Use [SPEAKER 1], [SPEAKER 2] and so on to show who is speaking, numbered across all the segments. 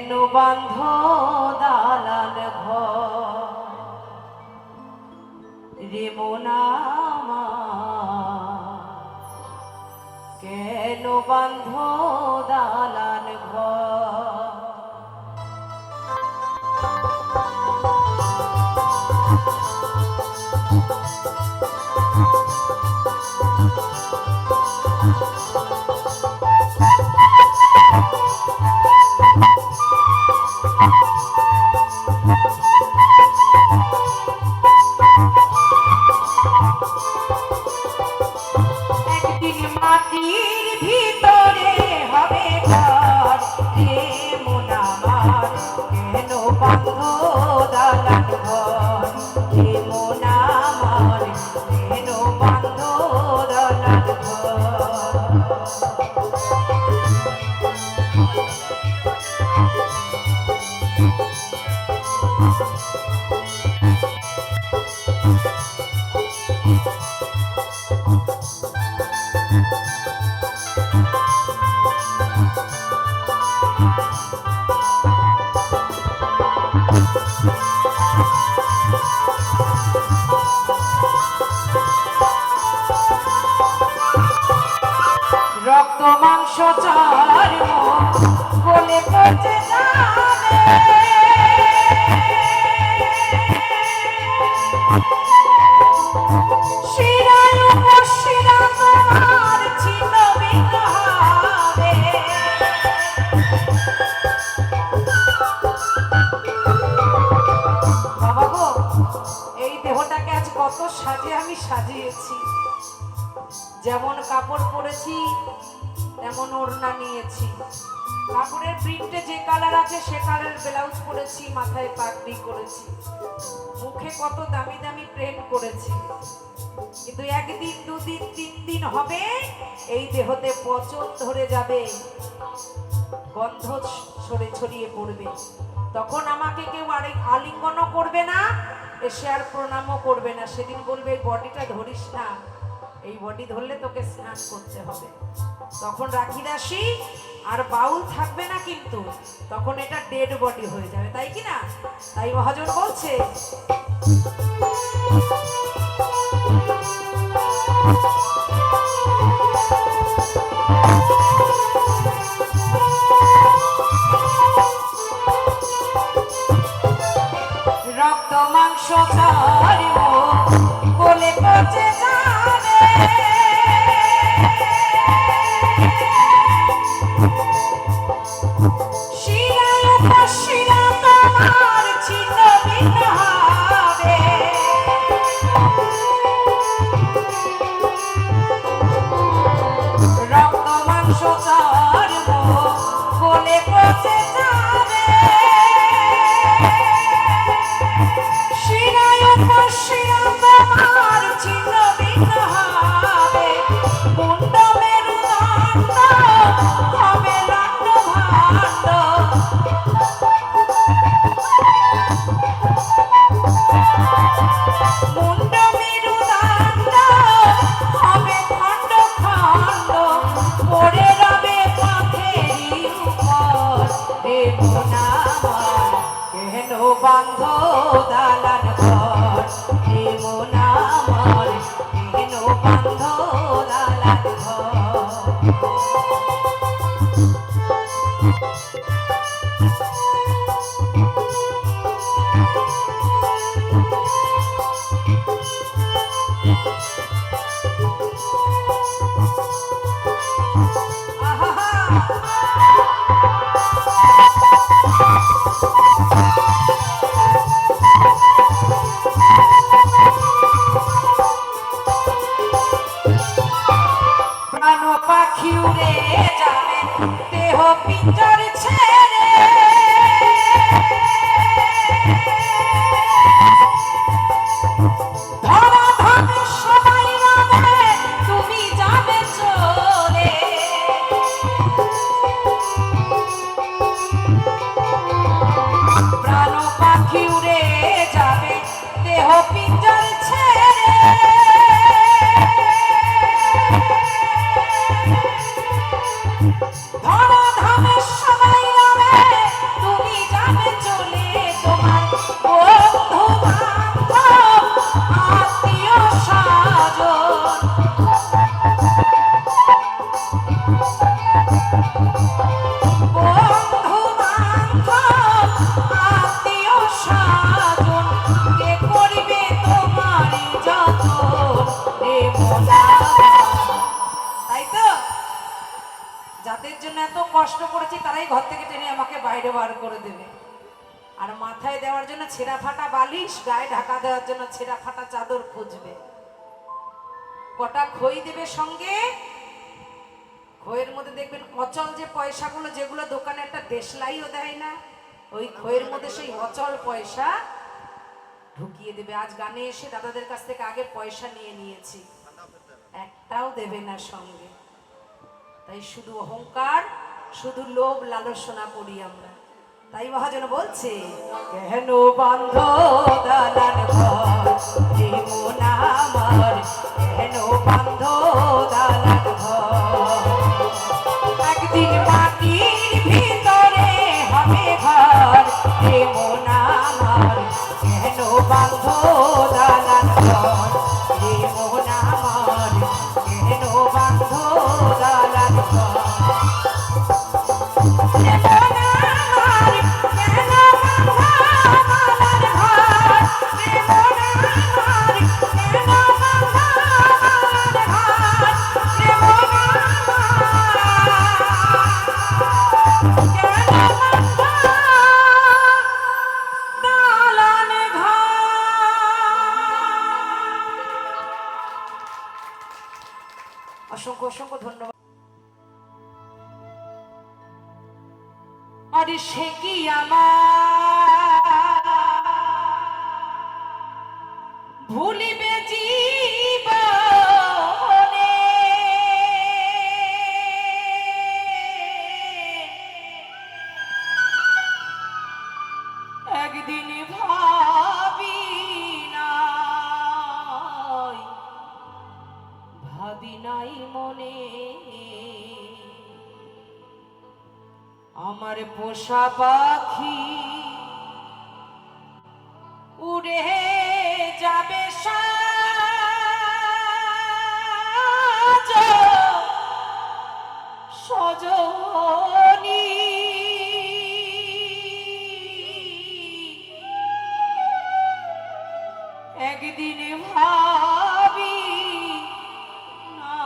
[SPEAKER 1] কেন বান্ধ দালান ঘর রে মোনা কেন বান্ধ দালান ঘর মাটির ভিতরে হবে ঘর রে মন আমার কেন বাঁধ দালান ঘর রে মন আমার কেন বাঁধ দালান রক্ত মাংস চার বলে পচে যাবে শিরায় উপশিরা তোমার ছিন্ন ভিন্ন হবে বাবা গো এই দেহটাকে আজ কত সাজে আমি সাজিয়েছি যেমন কাপড় পরেছি তেমন ওড়না নিয়েছি কাপড়ের প্রিন্টে যে কালার আছে সে কালারের ব্লাউজ পরেছি মাথায় পাগড়ি করেছি মুখে কত দামি দামি প্রেম করেছি কিন্তু একদিন দুদিন তিন দিন হবে এই দেহতে পচন ধরে যাবে গন্ধ ছড়িয়ে পড়বে তখন আমাকে কেউ আলিঙ্গনও করবে না এসে আর প্রণামও করবে না সেদিন বলবে এই বডিটা ধরিস না এই বডি ধরলে তোকে স্নান করতে হবে তখন রাখি দাসী আর বাউল থাকবে না কিন্তু তখন এটা ডেড বডি হয়ে যাবে তাই কি না তাই মহাজন বলছে রক্ত মাংস ছাড়িব বলে পচে যাবে শিরায় উপশিরা তোমার ছিন্ন ভিন্ন হবে রক্ত মাংস ছাড়িব বলে পচে যাবে শিরায় উপশিরা তোমার ছিন্ন ভিন্ন হবে মুন্ড মেরুদণ্ড হবে লণ্ড ভাণ্ড মুন্ড মেরুদণ্ড হবে খণ্ড খণ্ড পড়ে রবে পথেরই উপর হে মন আমার কেন বাঁধ দালান ঘর হে মন আমার কেন বাঁধ দালান ঘর প্রাণ পাখি উড়ে যাবে দেহ পিঞ্জর ছেড়ে ধরা ধরে সবাই রবে তুমি যাবে চলে প্রাণ পাখি উড়ে যাবে দেহ পিঞ্জর ছেড়ে ধরা ধামে সবাই রবে কষ্ট করেছি তারাই ঘর থেকে টেনে আমাকে বাইরে বার করে দেবে। আর মাথায় দেওয়ার জন্য ছেঁড়া ফাটা বালিশ, গায়ে ঢাকা দেওয়ার জন্য ছেঁড়া ফাটা চাদর খুঁজবে। কটা খই দেবে সঙ্গে, খইয়ের মধ্যে দেখবেন অচল যে পয়সাগুলো, যেগুলো দোকানে একটা দেশলাইও দেয় না, ওই খইয়ের মধ্যে সেই অচল পয়সা ঢুকিয়ে দেবে। আজ গানে এসে দাদাদের কাছ থেকে আগে পয়সা নিয়ে নিয়েছি, একটাও দেবে না সঙ্গে। তাই শুধু অহংকার, শুধু লোভ লালসনা করি আমরা। তাই মহাজন বলছে, কেন বান্ধ দালান ঘর হে মন আমার, কেন বান্ধ দালান ঘর, একদিন মাটির ভিতরে হবে ঘর হে মন আমার, কেন বান্ধ দালান ঘর হে মন আমার, কেন বান্ধ দালান ঘর। অসংখ্য অসংখ্য ধন্যবাদ। আর সে কি আমার ভুলিবে জীবনে, একদিন ভাবি নাই, ভাবি নাই মনে, আমার পোষা পাখি উড়ে যাবে সজনী, একদিন ভাবি না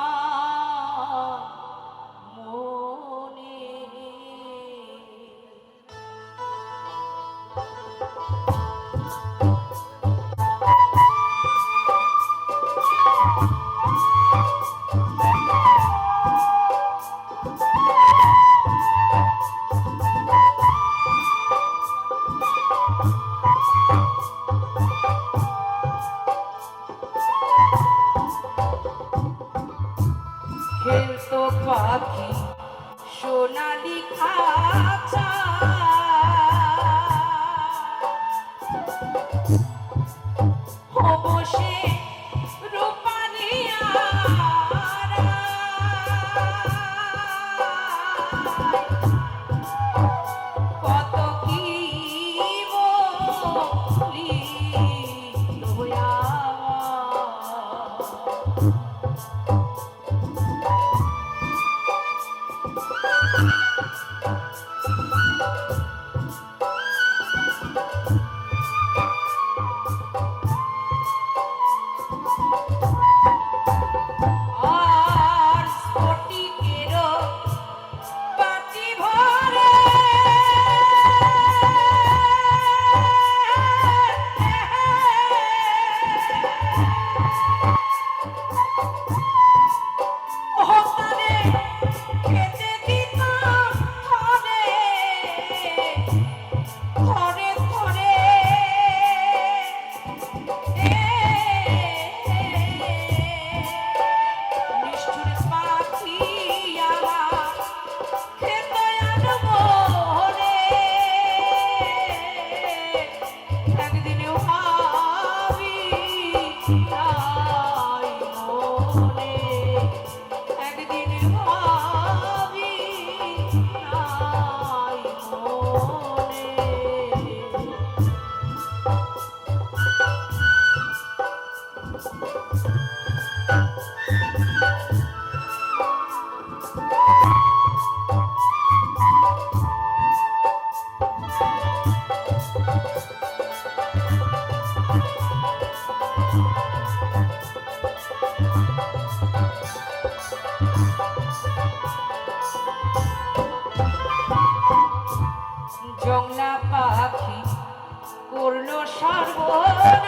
[SPEAKER 1] মনে। খেলতো পাখি সোনালি খাঁচা, জংলা পাখি করলো সর্বনাশ।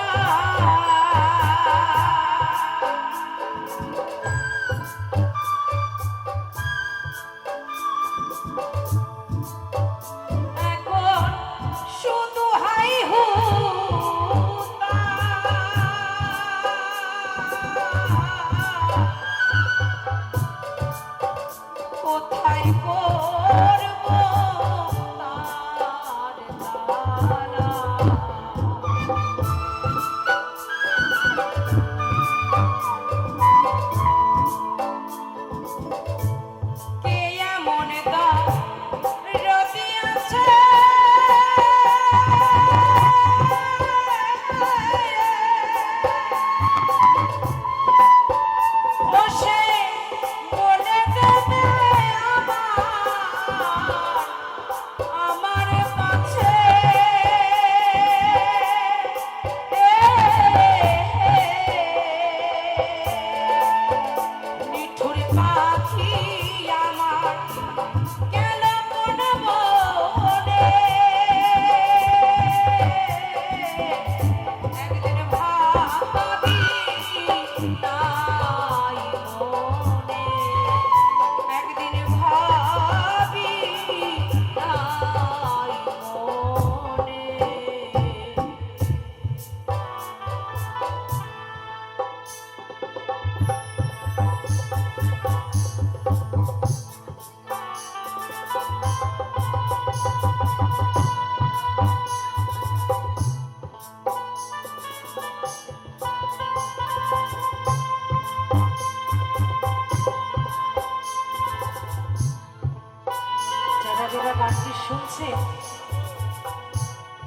[SPEAKER 1] গানটি শুনছে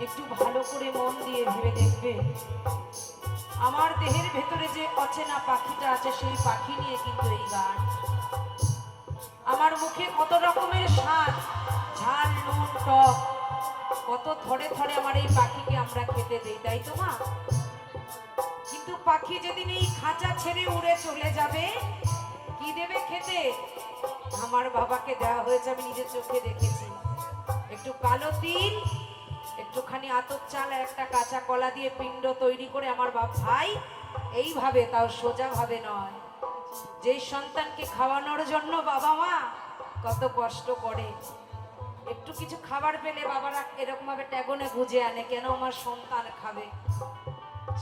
[SPEAKER 1] একটু ভালো করে মন দিয়ে ভেবে দেখবে, আমার দেহের ভেতরে যে অচেনা পাখিটা আছে সেই পাখি নিয়ে কিন্তু এই গান। আমার মুখে কত রকমের স্বাদ, ঝাল, নুন, টক, কত থরে থরে আমার এই পাখিকে আমরা খেতে দেই, তাই তো মা? কিন্তু পাখি যেদিন এই খাঁচা ছেড়ে উড়ে চলে যাবে, কি দেবে খেতে? আমার বাবাকে দেওয়া হয়েছে, আমি নিজের চোখে দেখেছি। একটু কালো তিল, একটুখানি আতপ চাল আর একটা কাঁচা কলা দিয়ে পিণ্ড তৈরি করে আমার ভাই এইভাবে, তাও সোজা ভাবে নয়, যেই সন্তানকে খাওয়ানোর জন্য বাবা মা কত কষ্ট করে, একটু কিছু খাবার পেলে বাবারা এরকম ভাবে ট্যাগনে গুজে আনে, কেন আমার সন্তান খাবে।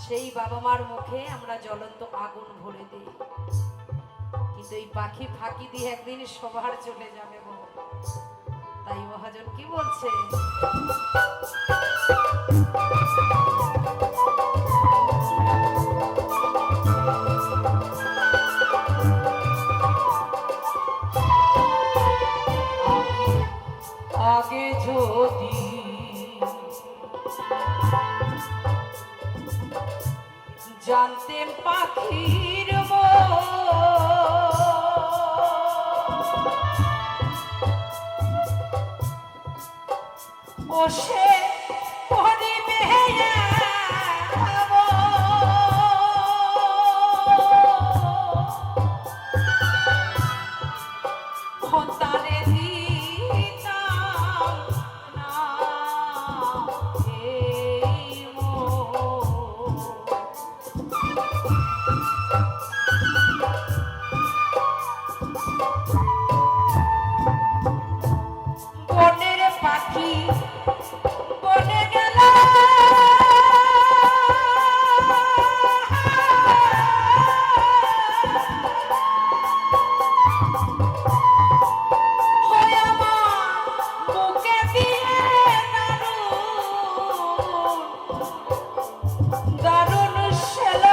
[SPEAKER 1] সেই বাবা মার মুখে আমরা জ্বলন্ত আগুন ভরে দিই, কিন্তু এই পাখি ফাঁকি দিয়ে একদিন সবার চলে যাবে গো। তাই মহাজন কি বলছে, আগে যদি জানতেম পাখির বসে পড়িবে তারে দিতাম না এই বনের পাখি বনে গেল, বুকে দিয়ে দারুণ শেল,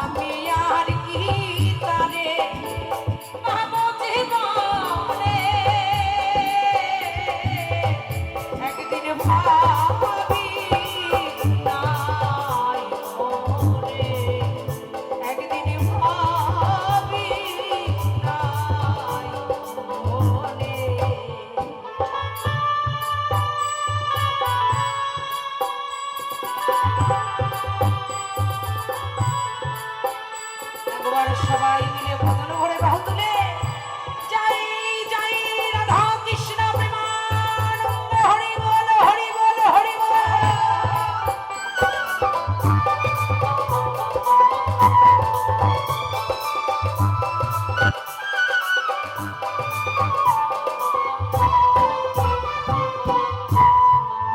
[SPEAKER 1] আমি আর কি তারে পাবো জীবনে, একদিন ভাবি নাই মনে, একদিন ভাবি নাই মনে। এবার সবাই মিলে বদন ভরে বাহু তুলে জয় জয় রাধা কৃষ্ণ প্রেমানন্দ হরি বল হরি বল হরি বল।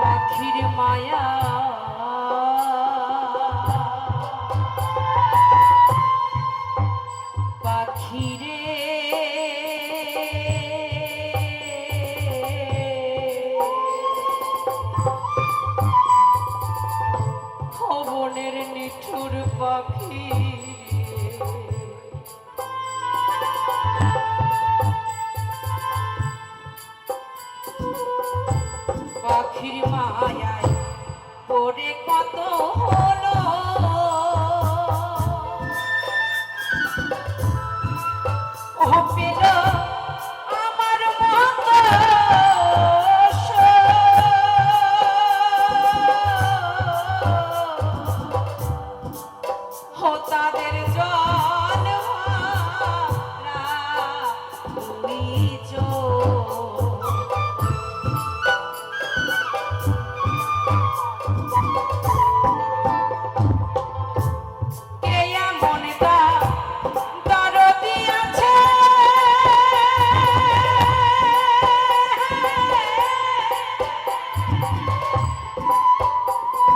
[SPEAKER 1] পাখির মায়া পাখিরে ভবনের নিঠুর পাখি পাখির মায়ায় পড়ে কত হলো ও পেল আমার মত হো তাদের জল ভরা দুই চোখ। কে এমন দরদি আছে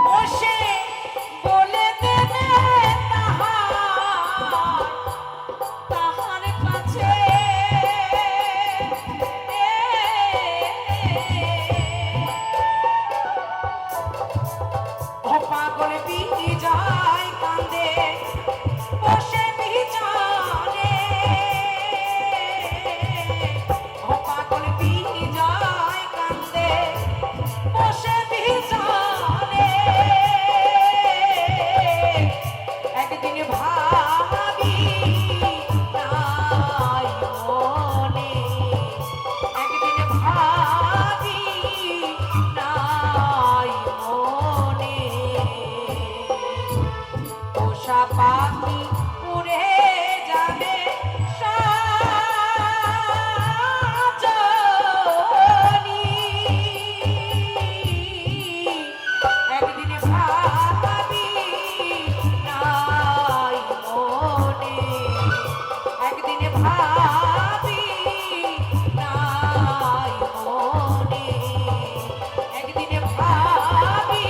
[SPEAKER 1] বসে বলে দেবে তাহার কাছে ও পাগল বিজয় কান্দে বসে বিজনে ও পাগল বিজয় কান্দে বসে বিজনে একদিন ভাবি নাই মনে একদিন ভাবি নাই মনে পোষা পাখি উড়ে যাবে সাজনি একদিন ভাবি নাই মনে একদিন ভাবি নাই মনে একদিন ভাবি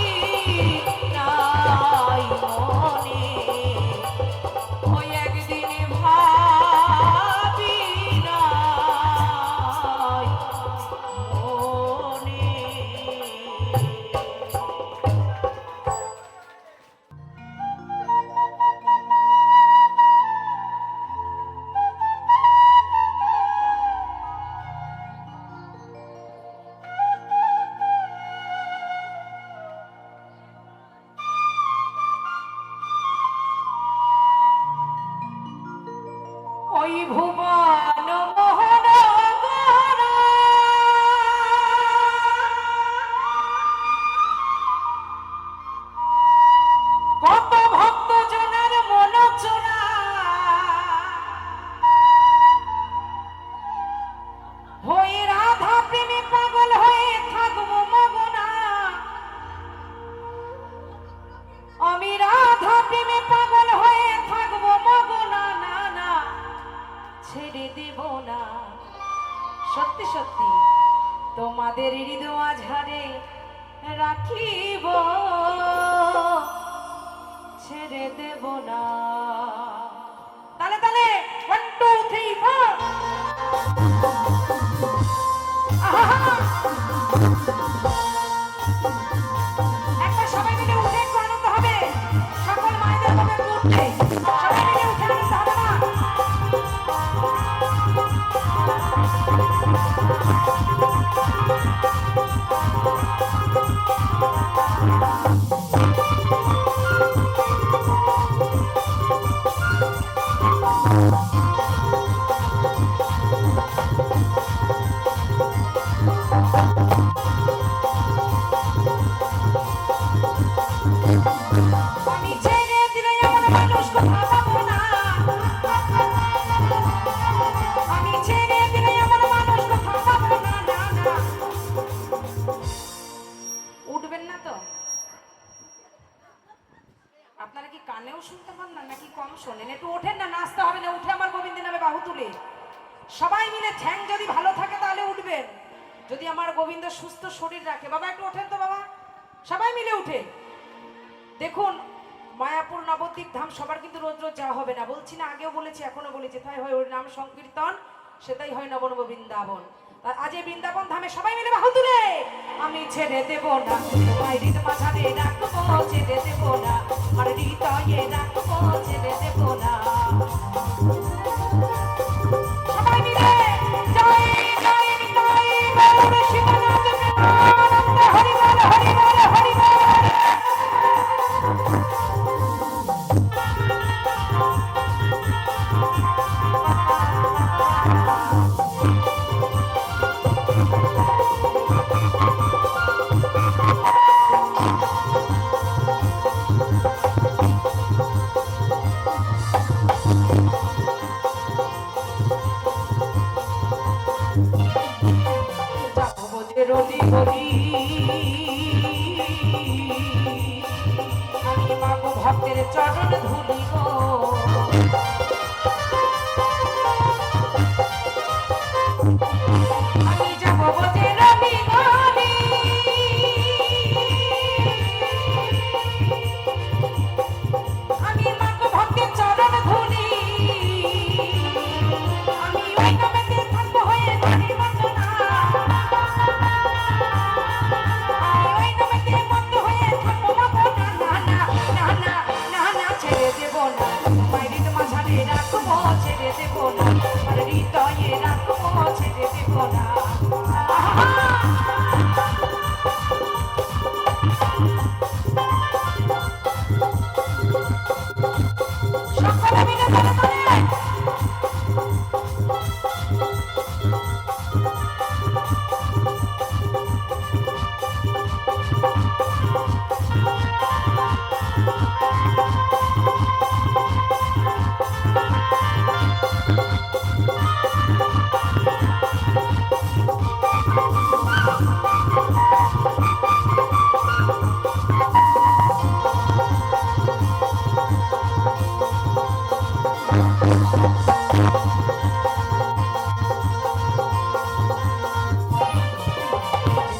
[SPEAKER 1] নাই মনে ওই একদিন ভাবি নাই মনে। ওই ভুবন মোহন গহনা কত ভক্ত জনের মন চোরা হয়ে রাধা প্রেমে পাগল হয়ে থাকবো মগনা আমি রাধা প্রেমে পাগল হয়ে থাকবো মগনা না না ছেড়ে দেব না সত্যি সত্যি তোমাদের হৃদয় ঝাড়ে রাখিব ছেড়ে দেব না। তালে তালে 1 2 3 4 আহা একটা সবাই মিলে উঠে একটু আনন্দ হবে সকল মায়েদের মধ্যে উঠে সবাই মিলে উঠে আনন্দ হবে না শুনতে পান না নাকি কম শোনেন? একটু ওঠেন না, নাচতে হবে না, উঠে আমার গোবিন্দের নামে বাহু তুলে সবাই মিলে ঠ্যাং যদি ভালো থাকে তাহলে উঠবেন, যদি আমার গোবিন্দ সুস্থ শরীর রাখে। বাবা একটু ওঠেন তো বাবা, সবাই মিলে উঠে। দেখুন মায়াপুর নবদ্বীপ ধাম সবার কিন্তু রোজ রোজ যাওয়া হবে না, বলছি না, আগেও বলেছি এখনো বলেছি, তাই হয় ওর নাম সংকীর্তন, সেটাই হয় নবনব বৃন্দাবন। আজ এই বৃন্দাবন ধামে সবাই মিলে বাহু তুলে আমি ছেড়ে দেব না, তোমায় হৃদ মাঝারে রাখবো, ছেড়ে দেব না, আর হৃদয়ে রাখবো, ছেড়ে দেব না। সবাই মিলে জয় জয় জয় গৌর শিবনাথ প্রেমানন্দ, হরি বল হরি বল হরি বল। রলি বলি আমি মাগো ভক্তের চরণ ধুলিব, আমি যাব বজে রলি বলি আমি মাগো ভক্তের চরণ ধুলি, আমি ওই নামেতে থাকবো হয়ে বাড়ি বন্দনা, ছেড়ে দেব না, হৃদ মাঝারে রাখবো, ছেড়ে দেব না, আর হৃদয়ে রাখবো, ছেড়ে দেব না। সকলে মিলে বলে বলে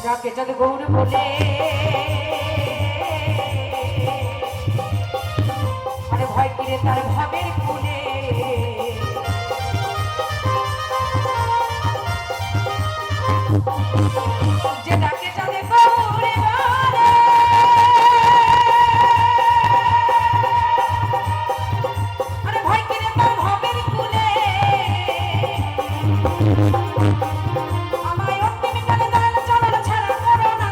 [SPEAKER 1] যাকে যাকে গৌর বলে, আরে ভয় কিরে তার ভাবের কুলে, যে ডাকে যাকে গৌরে বলে, আরে ভয় কিরে তার ভাবের কুলে, আমায় অন্তিম কালে দান চরণ ছাড়া করো না,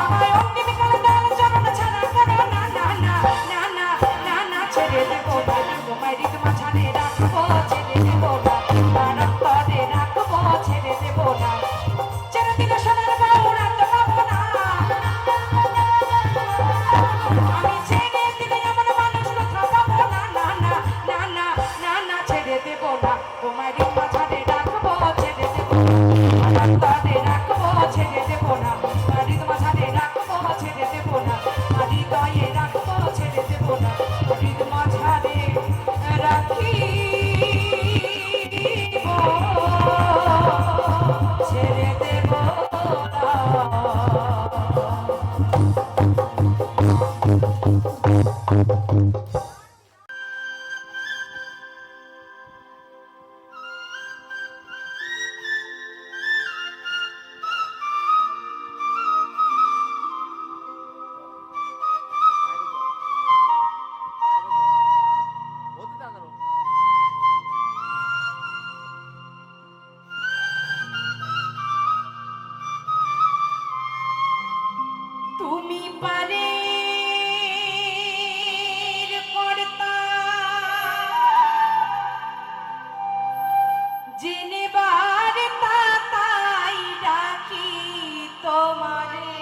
[SPEAKER 1] আমায় অন্তিম কালে দান চরণ ছাড়া করো না, না না না না না না, ছেড়ে দেব না, তোমায় হৃদ মাঝারে রাখবো, ছেড়ে দেব না, তার অন্তরে রাখবো, ছেড়ে দেব না, ছেড়ে দিলে সোনার গৌরা তো পাবো না, আমি ছেড়ে দিলে এমন মানুষ কথা পাবো না, না না না না না না, ছেড়ে দেব না, তোমায় হৃদ মাঝারে রাখবো, ছেড়ে দেব না, অন্তরে রাখবো, ছেড়ে দেব না, হৃদ মাঝারে রাখবো, ছেড়ে দেব না, হৃদয়ে রাখবো, ছেড়ে দেব না, হৃদ মাঝারে রাখি ছেড়ে দেব না। তুমি পারে কর্তা জেনেবার তাই ডাকি তোমারে,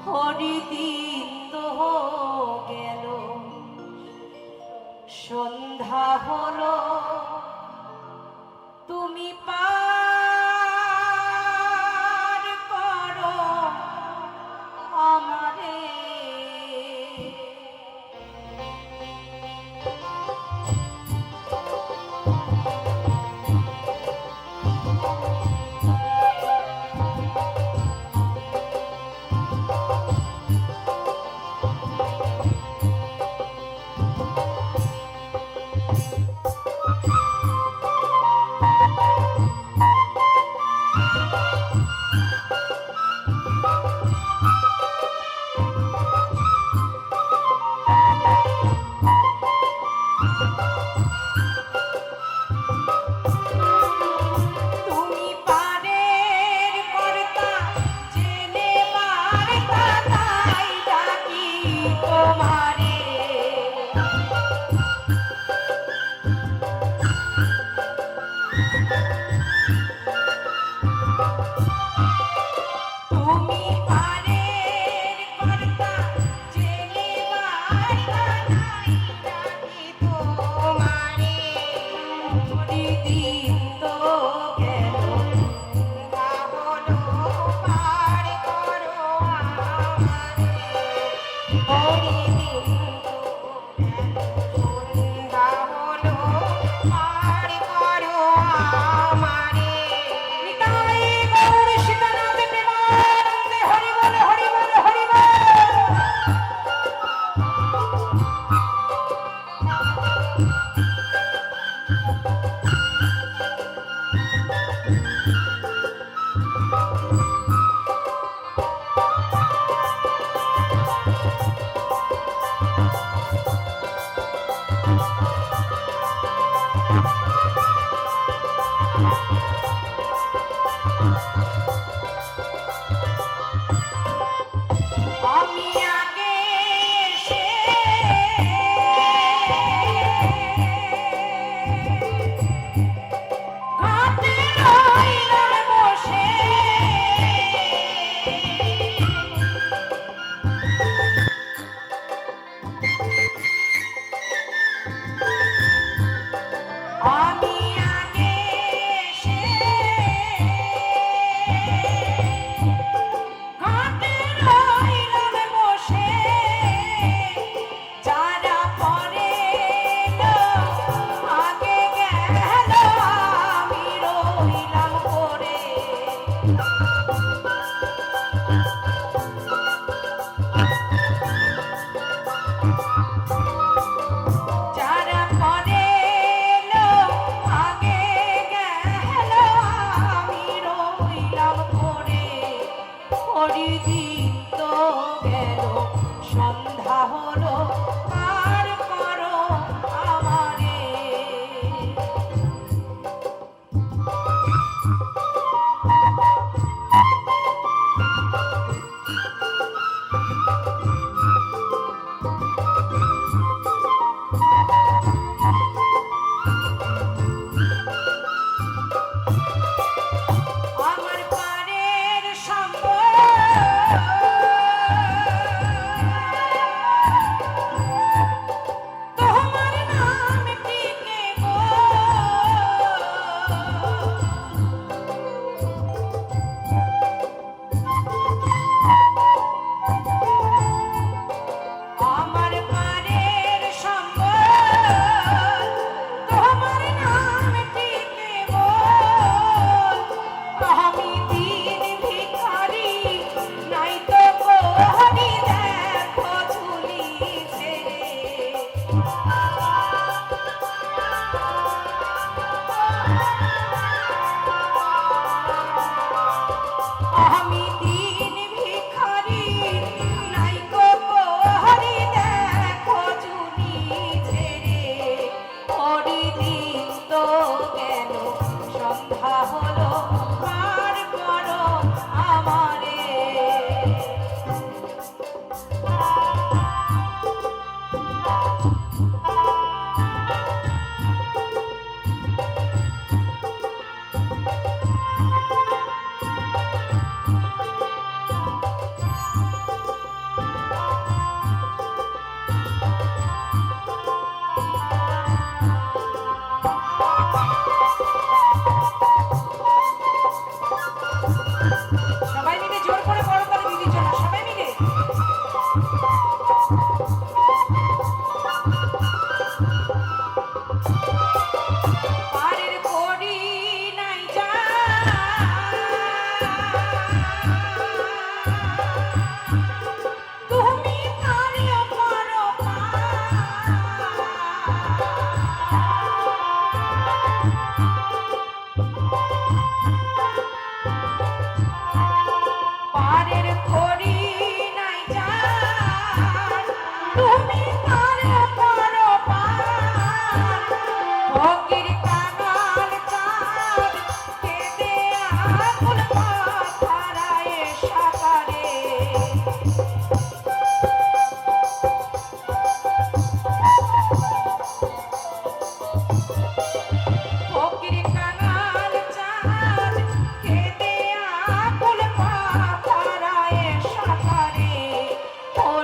[SPEAKER 1] হরিদিন তো গেল সন্ধ্যা হলো, তুমি পার করো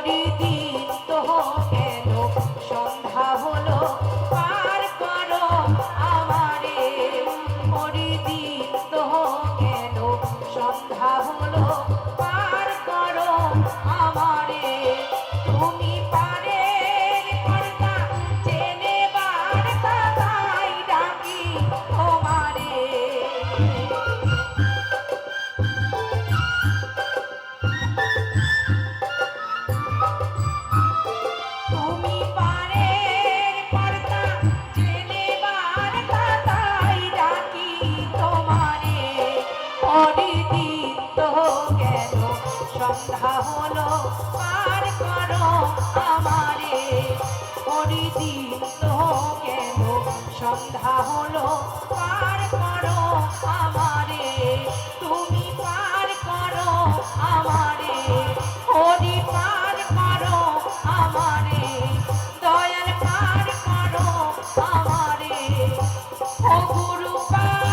[SPEAKER 1] ওরি দিন তো গেল সন্ধ্যা হলো পার করো আমারে ওরি দিন তো গেল সন্ধ্যা হলো পার করো আমারে তুমি পারের কর্তা জেনে বার্তা তাই ডাকি তোমারে তুমি পারের কর্তা জেনে বার্তা তাই ডাকি তোমারে পরিদিন তো গেল সন্ধ্যা হলো পার করো আমারে পরিদিন তো গেল সন্ধ্যা হলো পার করো আমারে তুমি পার করো আমারে হরি পার করো আমারে দয়াল পার করো আমারে ও গুরু পার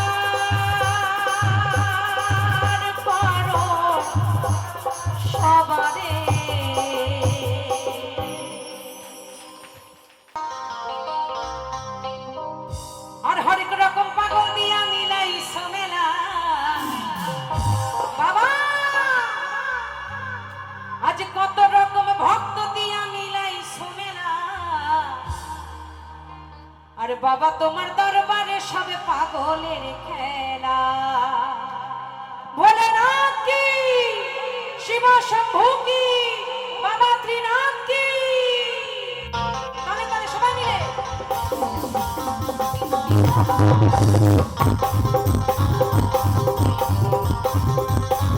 [SPEAKER 1] করো সবারে আর হরেক রকম পাগল দিয়া মিলাই সমেলা বাবা আজ কত রকম ভক্ত দিয়া মিলাই সমেলা আর বাবা তোমার দরবারে সবে পাগলের খেলা ভোলেনাথ কি শিব শম্ভু কি বাবা ত্রিনাথ কি তাহলে তাহলে সবাই মিলে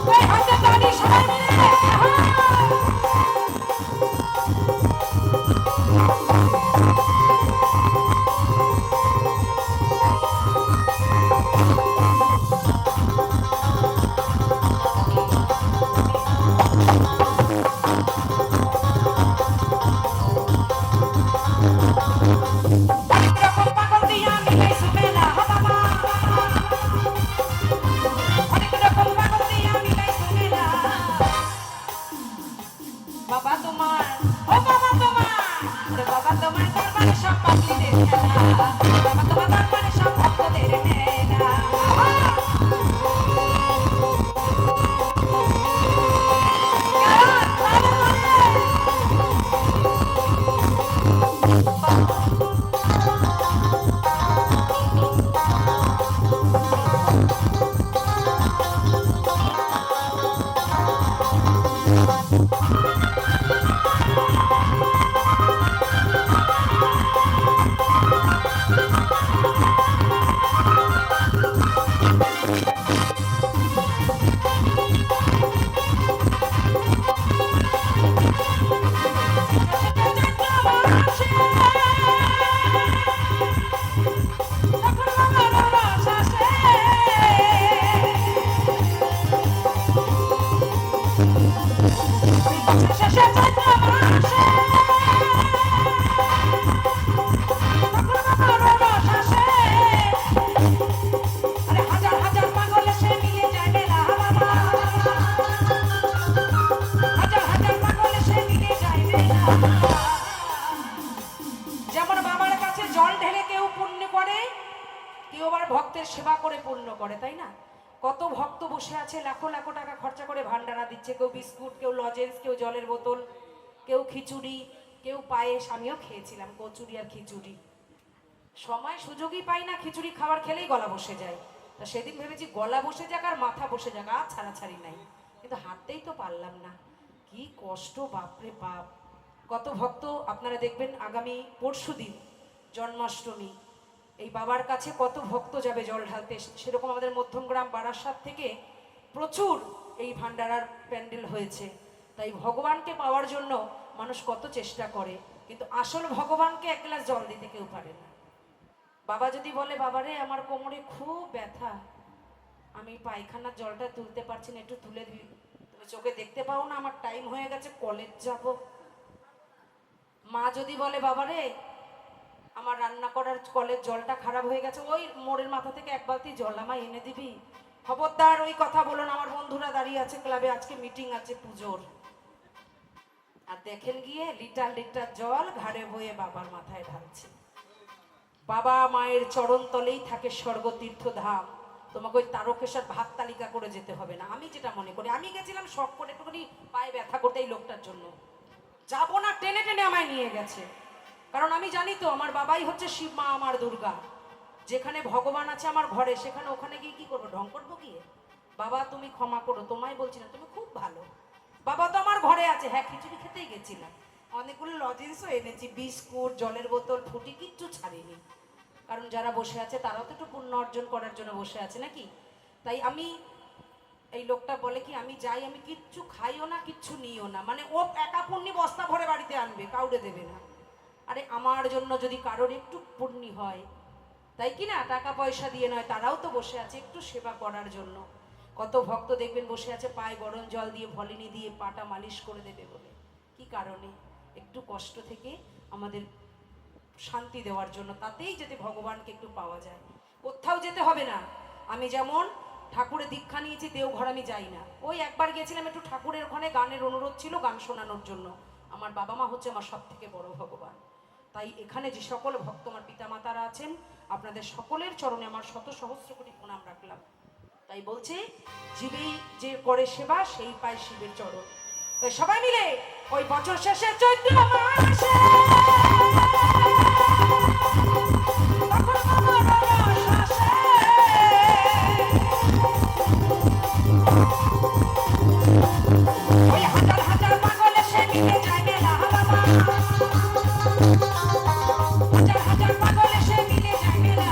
[SPEAKER 1] ওই হাতে তালি সবাই মিলে বাবা তোমার ও বাবা তোমার বাবা তোমার দরবারে সব পাগলিদের খেলা বাবা তোমার দরবারে সব ভক্তদের মেলা যেমন বাবার কাছে জল ঢেলে কেউ পুণ্য করে, কেউ আবার ভক্তের সেবা করে পুণ্য করে, তাই না? কত ভক্ত বসে আছে লাখো লাখো টাকা খরচা করে ভান্ডারা দিচ্ছে, কেউ বিস্কুট, কেউ লজেন্স, কেউ জলের বোতল, কেউ খিচুড়ি, কেউ পায়েস। আমিও খেয়েছিলাম কচুরি আর খিচুড়ি। সময় সুযোগই পাই না, খিচুড়ি খাবার খেলেই গলা বসে যায়। তা সেদিন ভেবেছি গলা বসে যাক আর মাথা বসে যাক, আর ছাড়াছাড়ি নাই, কিন্তু হাঁটতেই তো পারলাম না। কি কষ্ট, বাপরে বাপ। কত ভক্ত আপনারা দেখবেন আগামী পরশুদিন জন্মাষ্টমী, এই বাবার কাছে কত ভক্ত যাবে জল ঢালতে। সেরকম আমাদের মধ্যমগ্রাম বারাসাত থেকে প্রচুর এই ভান্ডারার প্যান্ডেল হয়েছে। তাই ভগবানকে পাওয়ার জন্য মানুষ কত চেষ্টা করে, কিন্তু আসল ভগবানকে এক গ্লাস জল দিতে কেউ পারে না। বাবা যদি বলে, বাবারে আমার কোমরে খুব ব্যথা, আমি পায়খানার জলটা তুলতে পারছি না, একটু তুলে দিবি। তুমি চোখে দেখতে পাও না আমার টাইম হয়ে গেছে, কলেজ যাব। মা যদি বলে, বাবারে আমার রান্না করার কলের জলটা খারাপ হয়ে গেছে, ওই মোড়ের মাথা থেকে এক বালতি জল আমায় এনে দিবি। খবরদার ওই কথা বলো না, আমার বন্ধুরা দাঁড়িয়ে আছে ক্লাবে, আজকে মিটিং আছে পুজোর। আর আর দেখেন গিয়ে লিটার লিটার জল ঘাড়ে বয়ে বাবার মাথায় ঢালছে। বাবা মায়ের চরণ তলেই থাকে স্বর্গতীর্থ ধাম। তোমাকে ওই তারকেশ্বর ভাত তালিকা করে যেতে হবে না। আমি যেটা মনে করি, আমি গেছিলাম শখ করে একটুখানি পায়ে ব্যথা করতে এই লোকটার জন্য, যাবো না, টেনে টেনে আমায় নিয়ে গেছে। কারণ আমি জানি তো আমার বাবাই হচ্ছে শিব, মা আমার দুর্গা। যেখানে ভগবান আছে আমার ঘরে, সেখানে ওখানে গিয়ে কি করবো, ঢং করবো গিয়ে? বাবা তুমি ক্ষমা করো, তোমায় বলছি না, তুমি খুব ভালো। বাবা তো আমার ঘরে আছে। হ্যাঁ, খিচুড়ি খেতেই গেছিলাম, অনেকগুলো লজেন্সও এনেছি, বিস্কুট, জলের বোতল, ফুটি কিচ্ছু ছাড়িনি। কারণ যারা বসে আছে তারাও তো একটু পুণ্য অর্জন করার জন্য বসে আছে নাকি। তাই আমি, এই লোকটা বলে কি আমি যাই, আমি কিচ্ছু খাইও না, কিচ্ছু নিও না, মানে ও একা পুণ্যি বস্তা ভরে বাড়িতে আনবে, কাউরে দেবে না। আরে আমার জন্য যদি কারোর একটু পুণ্যি হয়, তাই কি না, টাকা পয়সা দিয়ে নয়, তারাও তো বসে আছে একটু সেবা করার জন্য। কত ভক্ত দেখবেন বসে আছে পায়ে গরম জল দিয়ে, ভলিনি দিয়ে পাটা মালিশ করে দেবে বলে। কি কারণে? একটু কষ্ট থেকে আমাদের শান্তি দেওয়ার জন্য, তাতেই যাতে ভগবানকে একটু পাওয়া যায়। কোথাও যেতে হবে না। আমি যেমন ঠাকুরের দীক্ষা নিয়েছি, দেওঘর আমি যাই না। ওই একবার গেছিলাম একটু ঠাকুরের ওখানে, গানের অনুরোধ ছিল, গান শোনানোর জন্য। আমার বাবা মা হচ্ছে আমার সব থেকে বড় ভগবান। তাই এখানে যে সকল ভক্ত আমার পিতামাতারা আছেন, আপনাদের সকলের চরণে আমার শত সহস্র কোটি প্রণাম রাখলাম। তাই বলছে, জীবেই যে করে সেবা সেই পায় শিবের চরণ। তাই সবাই মিলে ওই বছর শেষে চৈত্র মাসে ওই হাজার হাজার পাগল এসে মিলে যায় মেলা, হাজার হাজার পাগল এসে মিলে যায় মেলা।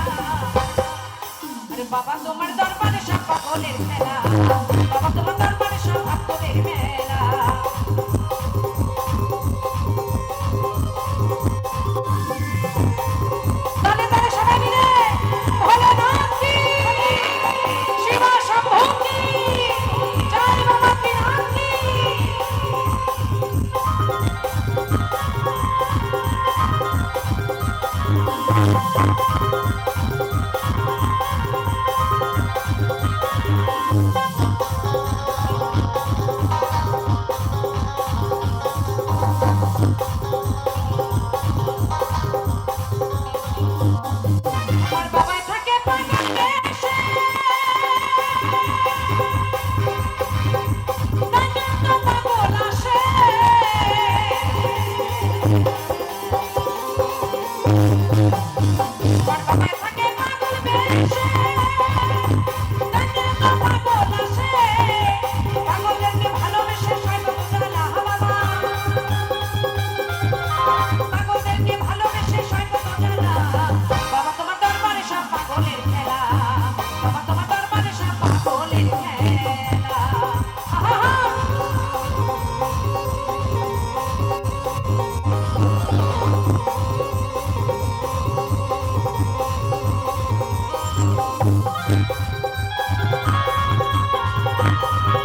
[SPEAKER 1] আরে বাবা তোমার দরবারে সব পাগলের খেলা, বাবা তোমার দরবারে সব ভক্তদের মেলা। তালে তালে সবাই মিলে ভোলেনাথ কি, শিবা শম্ভু কি, জয় বাবা বিনাথ কি। আমার বাবাই থাকে পাগল দেশে, তাই তো পাগল আসে। আমার বাবাই থাকে পাগল দেশে, তাই তো পাগল আসে। পাগলদেরকে ভালোবেসে সৈকত জানা বাবা, পাগলদেরকে ভালোবেসে সৈকত জানা। বাবা তোমার দরবারে সব পাগলের খেলা, বাবা তোমার দরবারে সব পাগলের খেলা। আহা!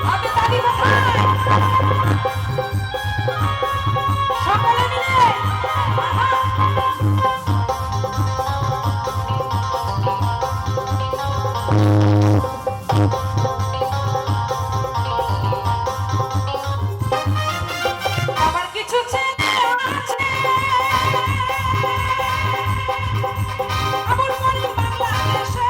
[SPEAKER 1] হাতে তালি কোথায়? সকলে মিলে আহা! আবার কিছু ছেলে আছে আমার বাড়ি বাংলাদেশে,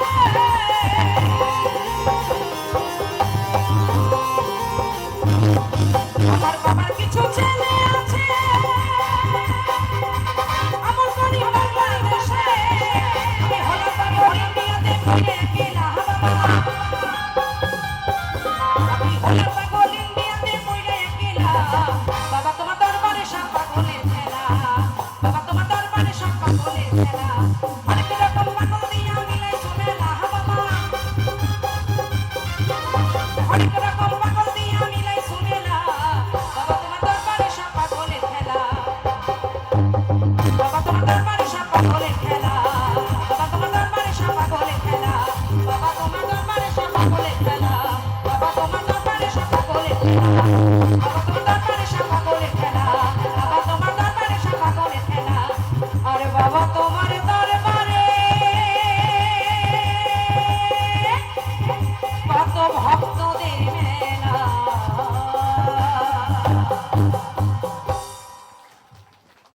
[SPEAKER 1] আমার বাবার কিছু ছেলে আছে আমার বাড়ি বাংলাদেশে। আমি হলাম পাগল ইন্ডিয়াতে ফিরে গেলাম বাবা, আমি হলাম পাগল ইন্ডিয়াতে ফিরে গেলাম। বাবা তোমার দরবারে সব পাগলের খেলা, বাবা তোমার দরবারে সব পাগলের খেলা। অনেক রকম পাগল দিয়া মিলাই শুনেলা বাবা, অনেক রকম পাগল দিয়া মিলাই শুনেলা। বাবা তোমার দরবারে সব পাগলের খেলা, বাবা তোমার দরবারে সব পাগলের খেলা।